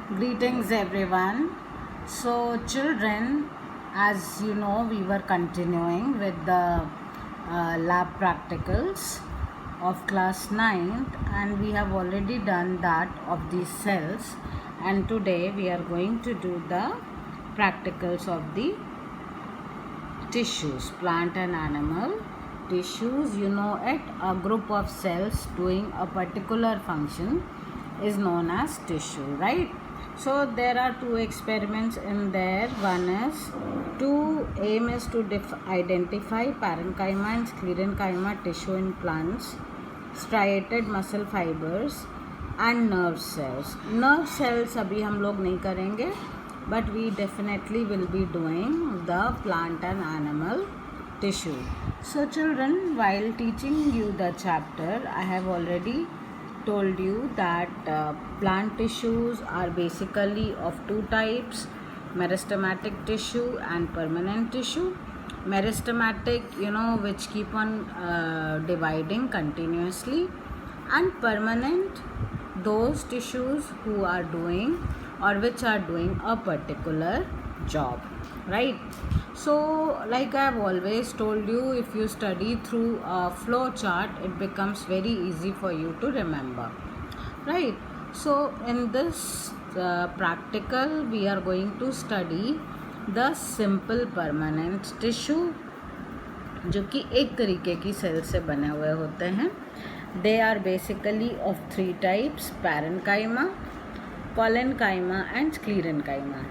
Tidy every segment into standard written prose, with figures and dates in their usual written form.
Greetings everyone. So children, as you know, we were continuing with the lab practicals of class 9th and we have already done that of these cells, and today we are going to do the practicals of the tissues, plant and animal tissues. You know it, a group of cells doing a particular function is known as tissue, right? So there are two experiments in there. One is to aim is to identify parenchyma and sclerenchyma tissue in plants, striated muscle fibers and nerve cells. Nerve cells अभी हम लोग नहीं करेंगे, but we definitely will be doing the plant and animal tissue. So children, while teaching you the chapter, I have already told you that plant tissues are basically of two types: meristematic tissue and permanent tissue. Meristematic, which keep on dividing continuously, and permanent, those tissues who are doing or which are doing a particular job, right? So like I have always told you, if you study through a flow chart, it becomes very easy for you to remember, right? So in this practical, we are going to study the simple permanent tissue, जो कि एक तरीके की cell से बने हुए होते हैं. They are basically of three types: parenchyma, collenchyma and sclerenchyma.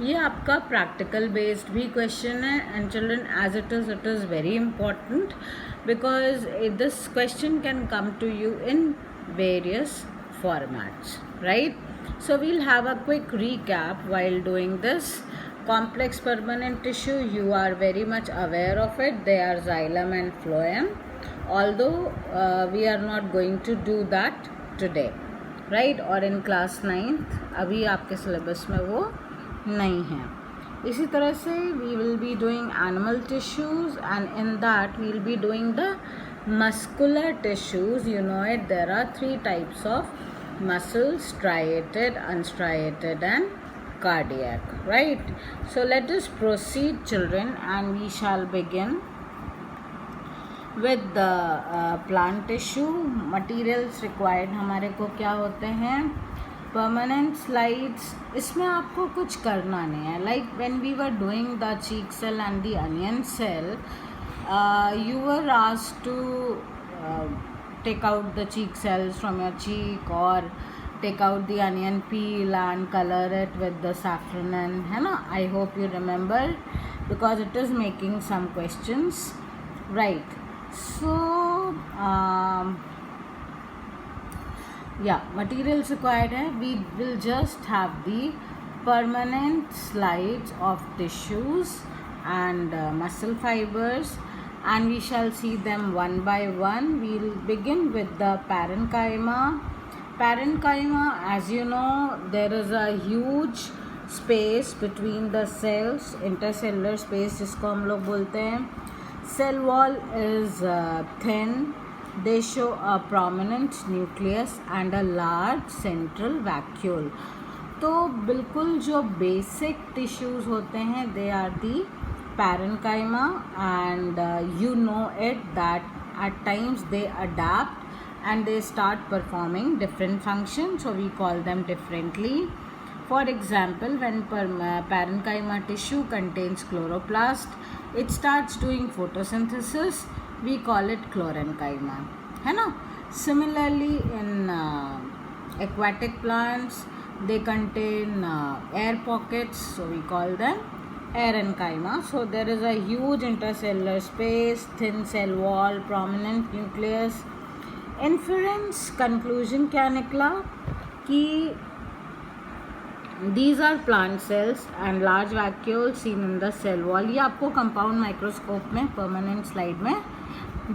ये आपका प्रैक्टिकल बेस्ड भी क्वेश्चन है, and children, as it is very important because this question can come to you in various formats, right? So we'll have a quick recap while doing this. Complex permanent tissue, you are very much aware of it. They are xylem and phloem, although we are not going to do that today, right? और in class 9th अभी आपके syllabus में वो नहीं है. इसी तरह से we will be doing animal tissues, and in that we will be doing the muscular tissues. You know it, there are three types of muscles: striated, unstriated and cardiac, right? So let us proceed children, and we shall begin with the plant tissue. Materials required हमारे को क्या होते हैं? Permanent slides. इसमें आपको कुछ करना नहीं है. Like when we were doing the cheek cell and the onion cell, you were asked to take out the cheek cells from your cheek, or take out the onion peel and color it with the saffron, and है ना? I hope you remember because it is making some questions, right? So yeah, materials required है. We will just have the permanent slides of tissues and muscle fibers, and we shall see them one by one. We will begin with the parenchyma. Parenchyma, as you know, there is a huge space between the cells, intercellular space जिसको हम लोग बोलते हैं. Cell wall is thin. They show a prominent nucleus and a large central vacuole. तो बिल्कुल जो basic tissues होते हैं, they are the parenchyma, and you know it that at times they adapt and they start performing different functions, so we call them differently. For example, when parenchyma tissue contains chloroplast, it starts doing photosynthesis. We call it chlorenchyma, है ना? Similarly, in aquatic plants, they contain air pockets, so we call them parenchyma. So there is a huge intercellular space, thin cell wall, prominent nucleus. Inference conclusion क्या निकला कि these are plant cells and large vacuoles seen in the cell wall. ये आपको compound microscope में permanent slide में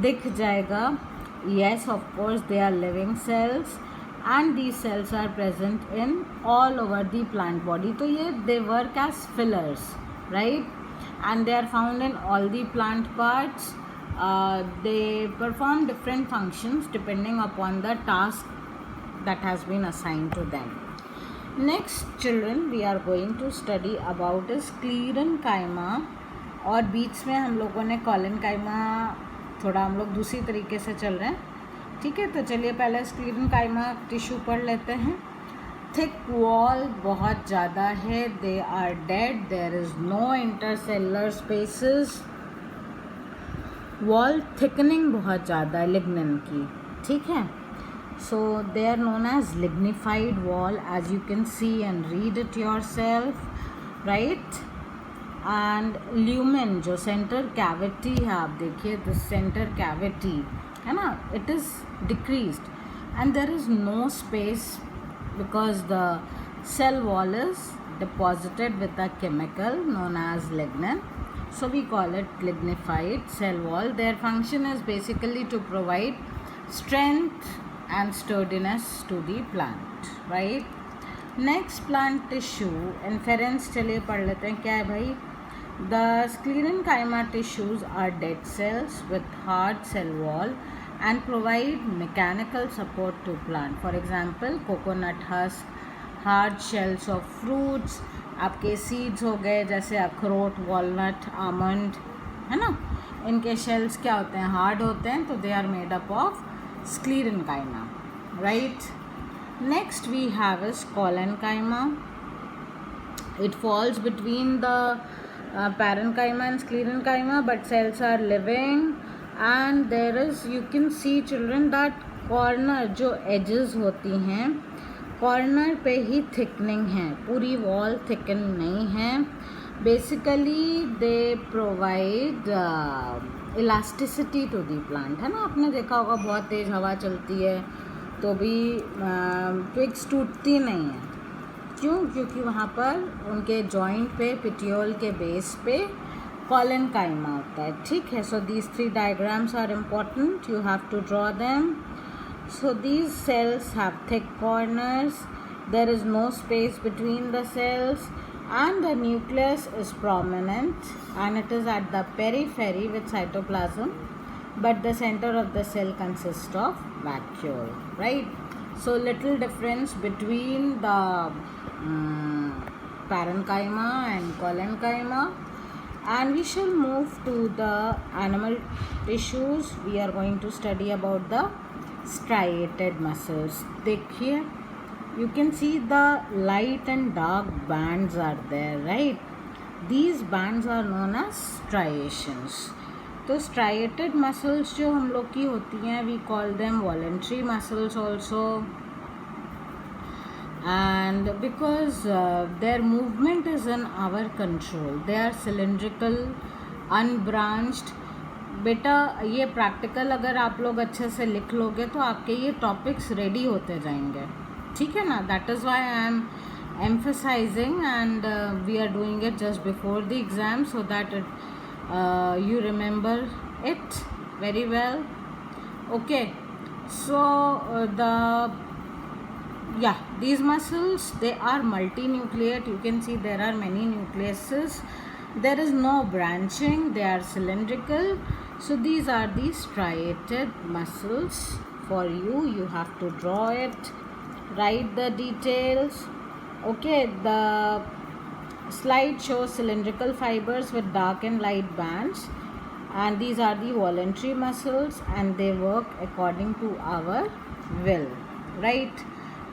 दिख जाएगा. Yes, of course, they are living cells and these cells are present in all over the plant body. तो ये they work as fillers, right? And they are found in all the plant parts. They perform different functions depending upon the task that has been assigned to them. Next children we are going to study about sclerenchyma, और बीच में हम लोगों ने collenchyma थोड़ा हम लोग दूसरी तरीके से चल रहे हैं, ठीक है। तो चलिए पहले स्क्लेरेन्काइमा टिश्यू पढ़ लेते हैं। थिक वॉल बहुत ज़्यादा है, they are dead, there is no intercellular spaces. Wall thickening बहुत ज़्यादा है लिग्निन की, ठीक है। So they are known as lignified wall, as you can see and read it yourself, right? And lumen जो center cavity है, आप देखिए the center cavity है ना, it is decreased and there is no space because the cell wall is deposited with a chemical known as lignin. So we call it lignified cell wall. Their function is basically to provide strength and sturdiness to the plant, right? Next, plant tissue inference चलिए पढ़ लेते हैं। क्या है भाई? The sclerenchyma tissues are dead cells with hard cell wall and provide mechanical support to plant. For example, coconut husk, hard shells of fruits, आपके seeds हो गए जैसे अखरोट, walnut, almond, है ना, इनके shells क्या होते हैं? hard होते हैं, तो they are made up of sclerenchyma, right? Next we have is collenchyma. It falls between the parenchyma and sclerenchyma, but cells are living and there is, you can see children that corner जो edges होती हैं corner पे ही thickening है, पूरी wall thicken नहीं है। Basically they provide elasticity to the plant, है ना। आपने देखा होगा बहुत तेज़ हवा चलती है तो भी ट्विग्स टूटती नहीं है, क्यों? क्योंकि वहाँ पर उनके जॉइंट पे, पिटियोल के बेस पे कोलेनकाइमा होता है, ठीक है। So these 3 diagrams are important, you have to draw them. So these cells have thick corners, there is no space between the cells and the nucleus is prominent and it is at the periphery with cytoplasm, but the center of the cell consists of vacuole, right? So little difference between the parenchyma and collenchyma. And we shall move to the animal tissues. We are going to study about the striated muscles. देखिए, you can see the light and dark bands are there, right? These bands are known as striations. तो striated muscles जो हम लोग की होती हैं, we call them voluntary muscles also. And because their movement is in our control, they are cylindrical, unbranched. बेटा ये practical अगर आप लोग अच्छे से लिख लोगे तो आपके ये टॉपिक्स रेडी होते जाएंगे, ठीक है ना। That is why I am emphasising and we are doing it just before the exam so that you remember it very well. Okay, so these muscles, they are multinucleate. You can see there are many nucleuses, there is no branching, they are cylindrical. So these are the striated muscles. For you have to draw it, write the details. Okay, the slide shows cylindrical fibers with dark and light bands, and these are the voluntary muscles and they work according to our will, right?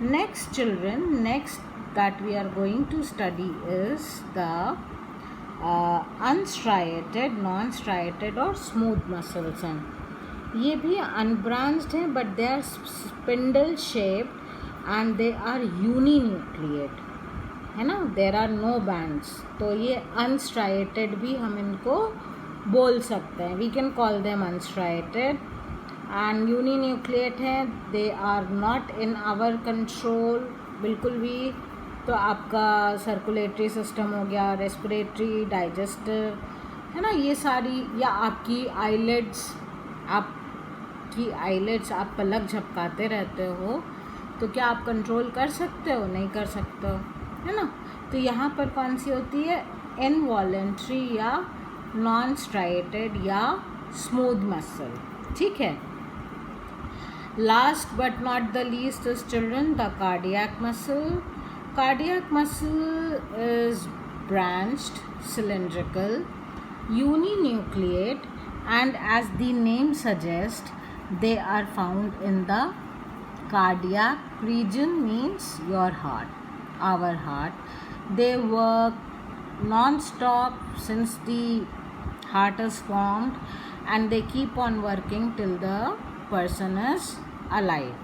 Next children, next that we are going to study is the unstriated, non-striated और smooth muscles हैं. ये भी unbranched हैं but they are spindle shaped and they are uninucleate, है ना. There are no bands, तो ये unstriated भी हम इनको बोल सकते हैं. We can call them unstriated and uninucleate हैं. They are not in our control बिल्कुल भी. तो आपका सर्कुलेटरी सिस्टम हो गया, रेस्पिरेटरी, डाइजेस्टिव, है ना, ये सारी, या आपकी आईलिड्स आप पलक झपकाते रहते हो तो क्या आप कंट्रोल कर सकते हो? नहीं कर सकते हो, है ना. तो यहाँ पर कौन सी होती है? इनवॉलेंट्री या नॉन स्ट्राइटेड या स्मूथ मसल, ठीक है. Last but not the least is children the cardiac muscle. cardiac muscle is branched, cylindrical, uninucleate, and as the name suggests, they are found in the cardiac region, means your heart, our heart. They work non-stop since the heart is formed, and they keep on working till the person is alive.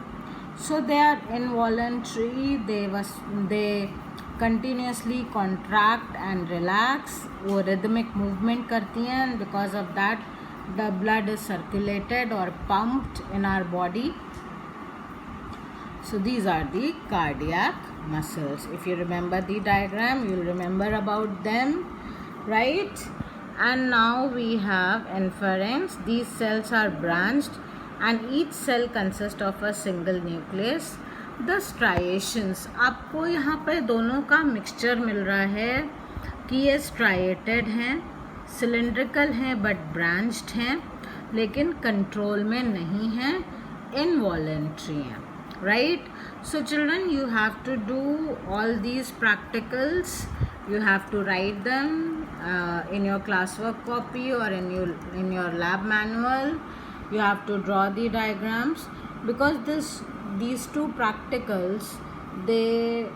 So they are involuntary, they continuously contract and relax, वो rhythmic movement करती हैं, and because of that the blood is circulated or pumped in our body. So these are the cardiac muscles. If you remember the diagram, you will remember about them, right? And now we have inference. These cells are branched and each cell consists of a single nucleus. The striations, आपको यहाँ पे दोनों का mixture मिल रहा है कि ये striated हैं, सिलेंड्रिकल हैं बट ब्रांच्ड हैं, लेकिन कंट्रोल में नहीं हैं, इनवॉलेंट्री हैं, right? So children, you have to do all these practicals. You have to write them in your classwork copy or in your lab manual. You have to draw the diagrams, because these two practicals, they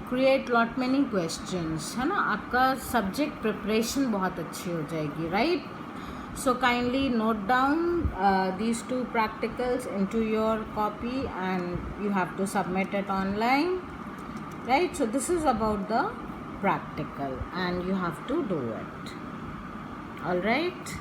create lot many questions, है ना. आपका subject preparation बहुत अच्छी हो जाएगी, right? So kindly note down these two practicals into your copy, and you have to submit it online, right? So this is about the practical and you have to do it. All right.